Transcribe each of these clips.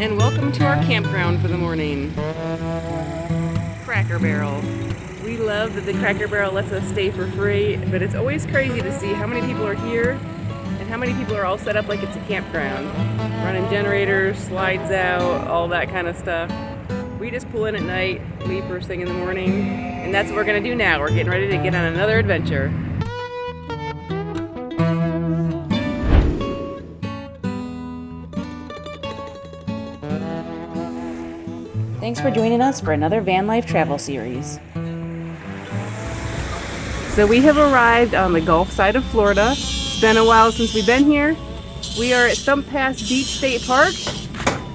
and welcome to our campground for the morning. Cracker Barrel. We love that the Cracker Barrel lets us stay for free, but it's always crazy to see how many people are here and how many people are all set up like it's a campground. Running generators, slides out, all that kind of stuff. We just pull in at night, leave first thing in the morning, and that's what we're gonna do now. We're getting ready to get on another adventure. Thanks for joining us for another van life travel series. So we have arrived on the Gulf side of Florida. It's been a while since we've been here. We are at Stump Beach State Park.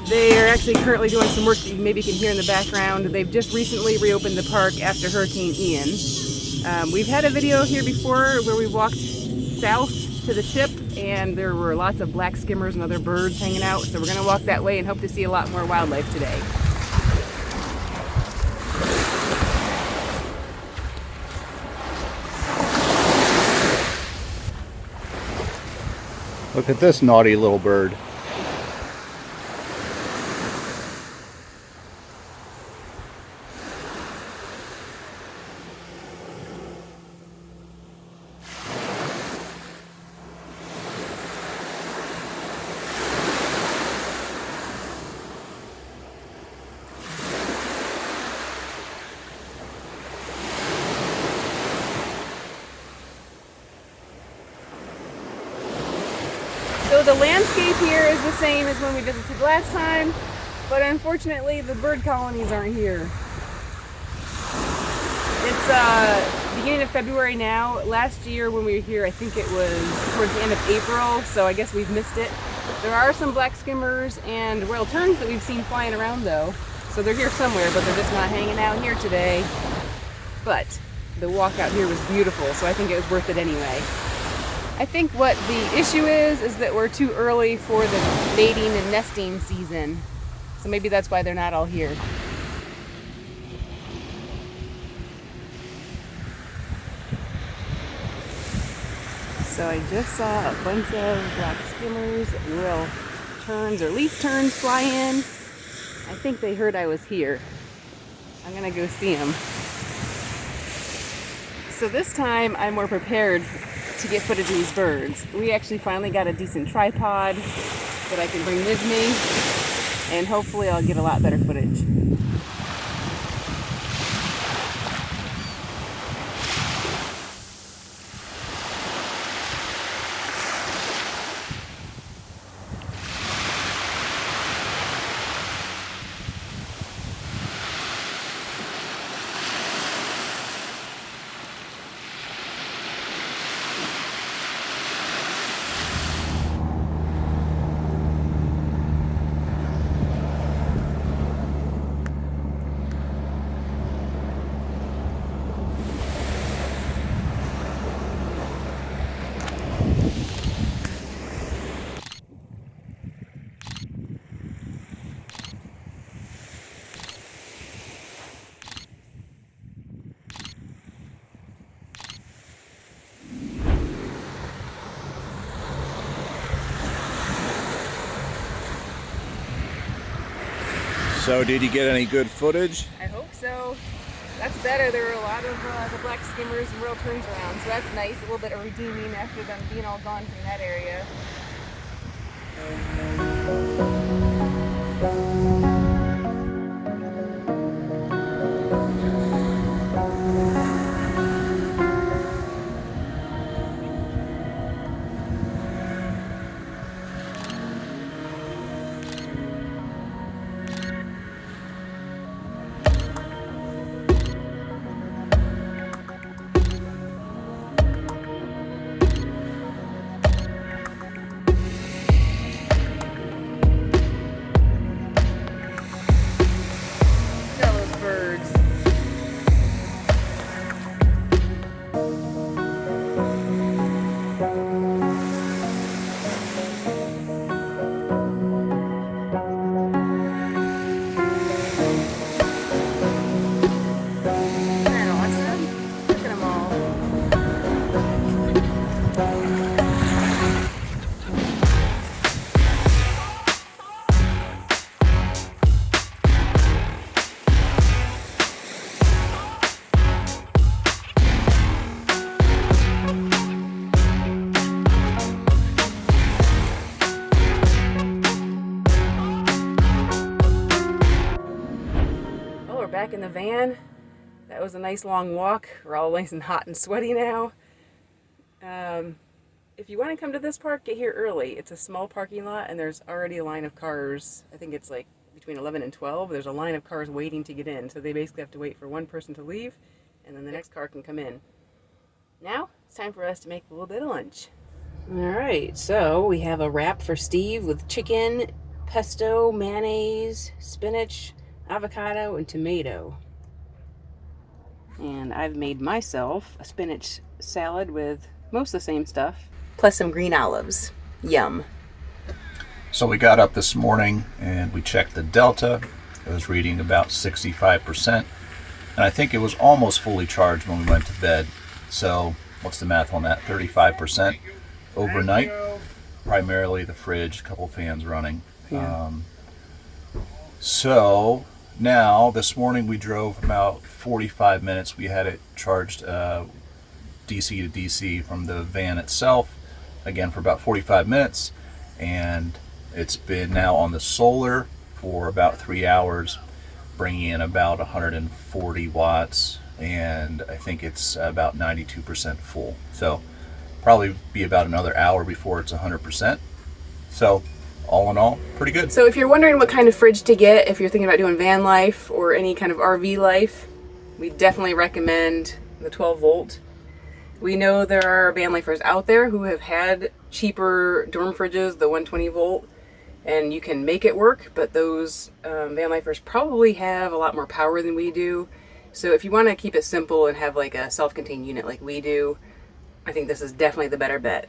They are actually currently doing some work that you maybe can hear in the background. They've just recently reopened the park after Hurricane Ian. We've had a video here before where we walked south to the tip and there were lots of black skimmers and other birds hanging out. So we're gonna walk that way and hope to see a lot more wildlife today. Look at this naughty little bird. So the landscape here is the same as when we visited last time, but unfortunately the bird colonies aren't here. It's beginning of February now. Last year when we were here, I think it was towards the end of April, so I guess we've missed it. There are some black skimmers and royal terns that we've seen flying around though, so they're here somewhere, but they're just not hanging out here today. But the walk out here was beautiful, so I think it was worth it anyway. I think what the issue is that we're too early for the mating and nesting season. So maybe that's why they're not all here. So I just saw a bunch of black skimmers and royal terns, or at least terns, fly in. I think they heard I was here. I'm gonna go see them. So this time I'm more prepared to get footage of these birds. We actually finally got a decent tripod that I can bring with me, and hopefully I'll get a lot better footage. So did you get any good footage? I hope so. That's better. There were a lot of the black skimmers and royal terns around, so that's nice. A little bit of redeeming after them being all gone from that area. back in the van. That was a nice long walk. We're all nice and hot and sweaty now. If you want to come to this park, get here early. It's a small parking lot and there's already a line of cars. I think it's like between 11 and 12. There's a line of cars waiting to get in. So they basically have to wait for one person to leave and then the next car can come in. Now it's time for us to make a little bit of lunch. All right, so we have a wrap for Steve with chicken, pesto, mayonnaise, spinach, avocado, and tomato. And I've made myself a spinach salad with most of the same stuff, plus some green olives. Yum. So we got up this morning and we checked the delta. It was reading about 65%. And I think it was almost fully charged when we went to bed. So what's the math on that? 35% overnight. Primarily the fridge, a couple fans running. Yeah. So now this morning we drove about 45 minutes. We had it charged DC to DC from the van itself, again for about 45 minutes. And it's been now on the solar for about 3 hours, bringing in about 140 watts. And I think it's about 92% full. So probably be about another hour before it's 100%. So all in all, pretty good. So if you're wondering what kind of fridge to get, if you're thinking about doing van life or any kind of RV life, we definitely recommend the 12 volt. We know there are van lifers out there who have had cheaper dorm fridges, the 120 volt, and you can make it work, but those van lifers probably have a lot more power than we do. So if you want to keep it simple and have like a self-contained unit like we do, I think this is definitely the better bet.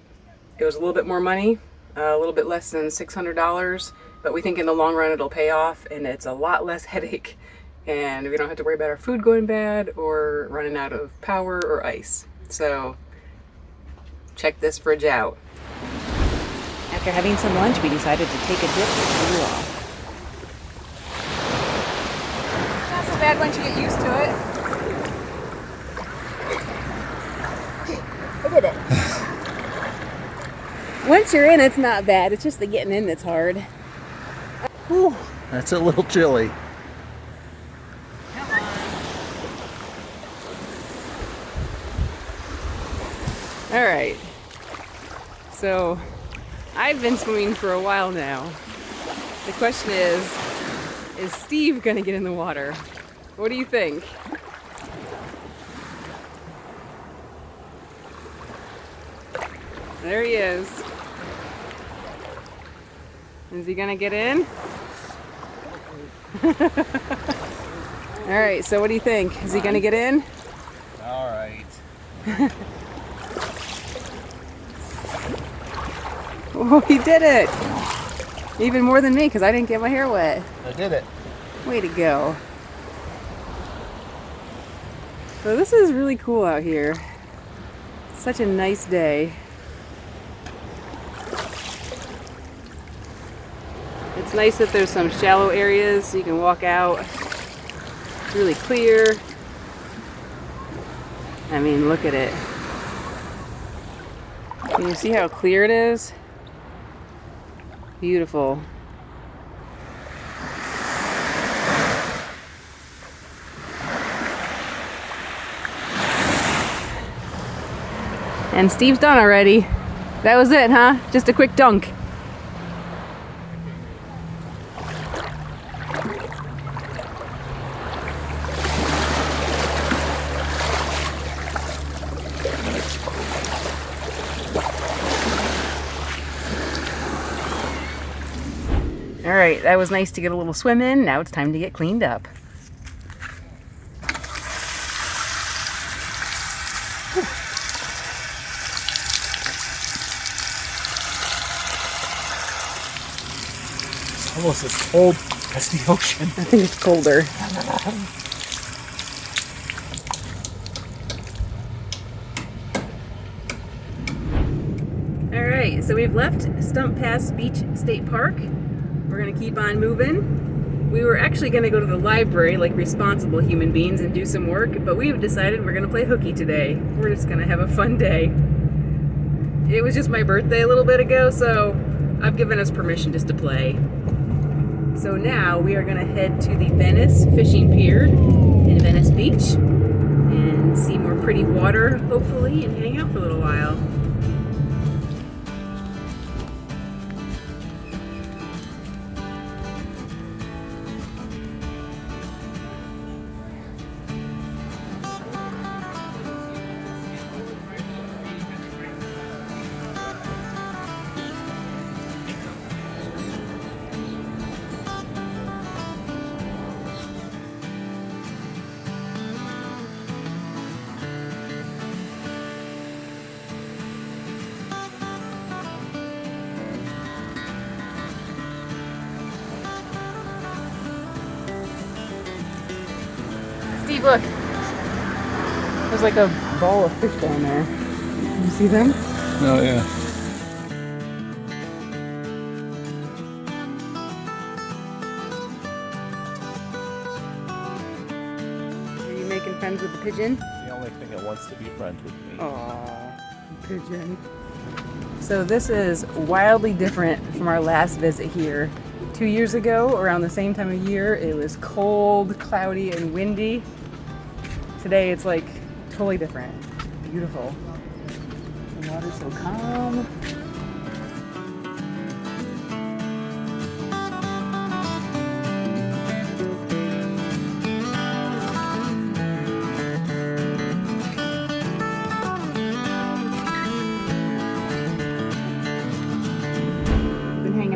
It was a little bit more money, a little bit less than $600, but we think in the long run it'll pay off and it's a lot less headache and we don't have to worry about our food going bad or running out of power or ice. So check this fridge out. After having some lunch, we decided to take a dip and cool off. Not so bad once you get used to it. I did it. Once you're in, it's not bad. It's just the getting in that's hard. Whew, that's a little chilly. Come on. All right. So I've been swimming for a while now. The question is Steve gonna get in the water? What do you think? There he is. Is he gonna get in? All right, so what do you think? Is he gonna get in? All right. Oh, he did it! Even more than me, because I didn't get my hair wet. I did it. Way to go. So this is really cool out here. Such a nice day. It's nice that there's some shallow areas so you can walk out. It's really clear. I mean, look at it. Can you see how clear it is? Beautiful. And Steve's done already. That was it, huh? Just a quick dunk. All right, that was nice to get a little swim in. Now it's time to get cleaned up. It's almost as cold as the ocean. I think it's colder. All right, so we've left Stump Pass Beach State Park. We're gonna keep on moving. We were actually gonna go to the library like responsible human beings and do some work, but we've decided we're gonna play hooky today. We're just gonna have a fun day. It was just my birthday a little bit ago, so I've given us permission just to play. So now we are going to head to the Venice fishing pier in Venice Beach and see more pretty water, hopefully, and hang out for a little while. Steve, look. There's like a ball of fish down there. You see them? Oh, yeah. Are you making friends with the pigeon? It's the only thing that wants to be friends with me. Aww, pigeon. So this is wildly different from our last visit here. 2 years ago, around the same time of year, it was cold, cloudy, and windy. Today it's like totally different. Beautiful. The water's so calm.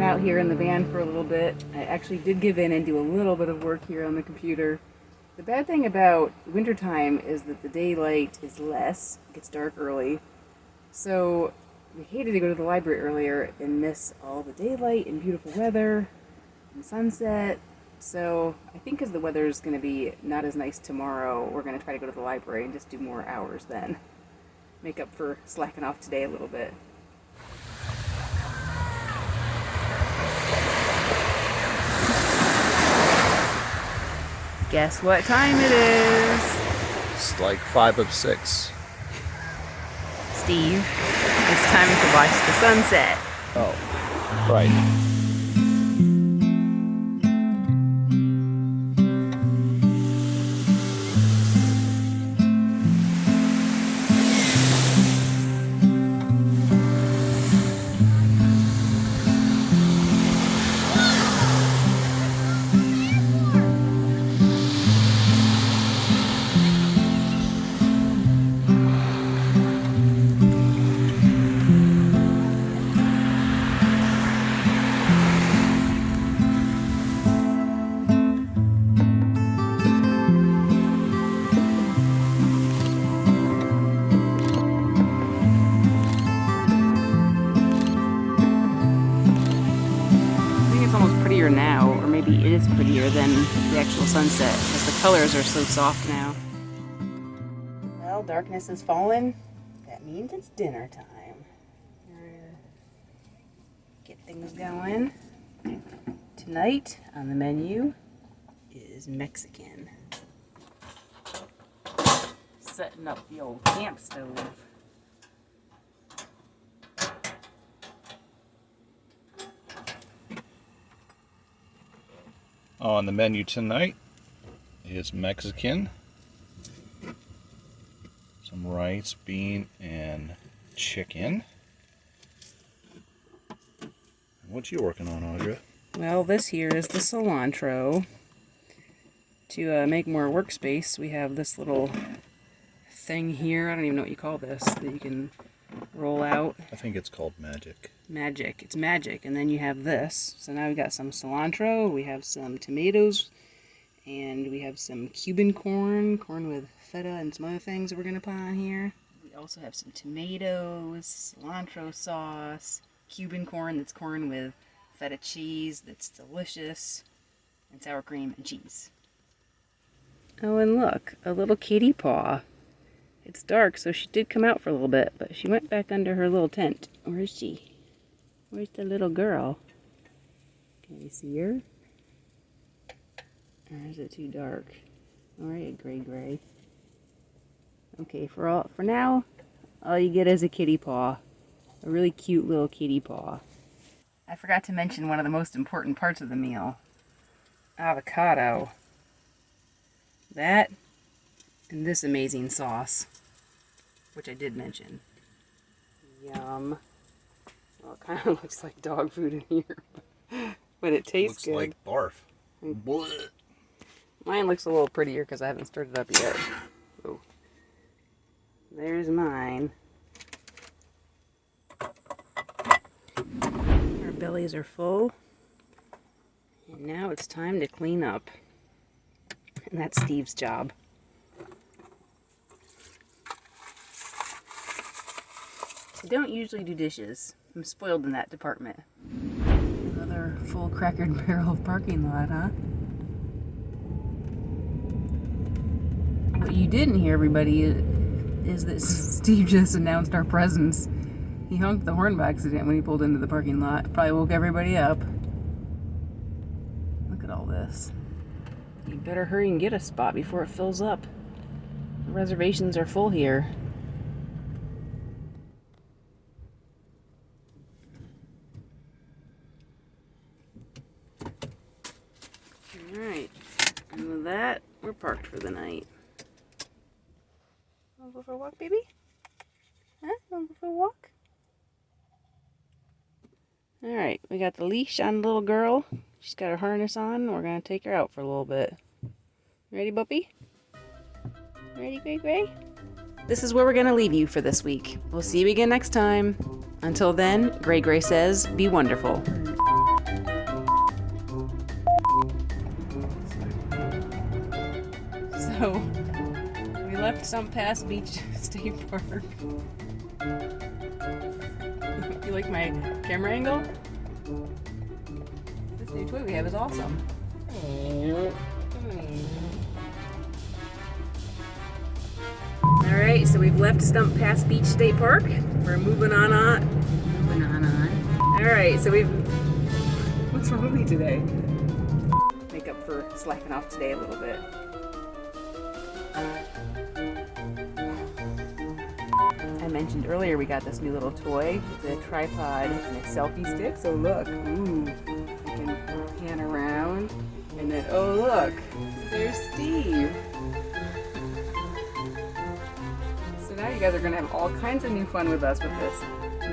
Out here in the van for a little bit. I actually did give in and do a little bit of work here on the computer. The bad thing about wintertime is that the daylight is less, it gets dark early. So we hated to go to the library earlier and miss all the daylight and beautiful weather and sunset. So I think as the weather is going to be not as nice tomorrow, we're going to try to go to the library and just do more hours then. Make up for slacking off today a little bit. Guess what time it is? It's like 5 of 6. Steve, it's time to watch the sunset. Oh, right. Now, or maybe it is prettier than the actual sunset because the colors are so soft now. Well, darkness has fallen. That means it's dinner time. Get things going. Tonight on the menu is Mexican. Setting up the old camp stove. On the menu tonight is Mexican, some rice, bean, and chicken. What you working on, Audra? Well, this here is the cilantro. To make more workspace, we have this little thing here. I don't even know what you call this, that you can roll out. I think it's called magic. Magic. It's magic. And then you have this. So now we got some cilantro, we have some tomatoes, and we have some Cuban corn with feta and some other things that we're going to put on here. We also have some tomatoes, cilantro sauce, Cuban corn, that's corn with feta cheese that's delicious, and sour cream and cheese. Oh, and look, a little kitty paw. It's dark, so she did come out for a little bit, but she went back under her little tent. Where is she? Where's the little girl? Can you see her? Or is it too dark? Alright, gray. Okay, for now, all you get is a kitty paw. A really cute little kitty paw. I forgot to mention one of the most important parts of the meal. avocado. That and this amazing sauce, which I did mention. Yum. Well, it kind of looks like dog food in here, but it tastes good. Looks like barf. Blech. Mine looks a little prettier because I haven't stirred it up yet. Oh. There's mine. Our bellies are full. And now it's time to clean up. And that's Steve's job. I don't usually do dishes. I'm spoiled in that department. Another full crackered barrel of parking lot, huh? What you didn't hear, everybody, is that Steve just announced our presence. He honked the horn by accident when he pulled into the parking lot. Probably woke everybody up. Look at all this. You better hurry and get a spot before it fills up. The reservations are full here. Alright, and with that, we're parked for the night. Wanna go for a walk, baby? Huh? Wanna go for a walk? Alright, we got the leash on the little girl. She's got her harness on. We're gonna take her out for a little bit. Ready, Buppy? Ready, Gray Gray? This is where we're gonna leave you for this week. We'll see you again next time. Until then, Gray Gray says, be wonderful. So, we left Stump Pass Beach State Park. You like my camera angle? This new toy we have is awesome. Alright, so we've left Stump Pass Beach State Park. We're moving on. Alright, so what's wrong with me today? Make up for slacking off today a little bit. I mentioned earlier we got this new little toy. It's a tripod and a selfie stick. So look, ooh, you can pan around, and then oh look, there's Steve. So now you guys are gonna have all kinds of new fun with us with this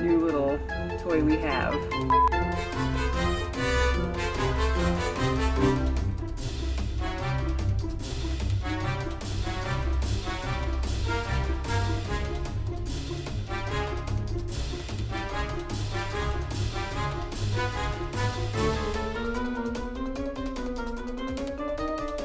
new little toy we have.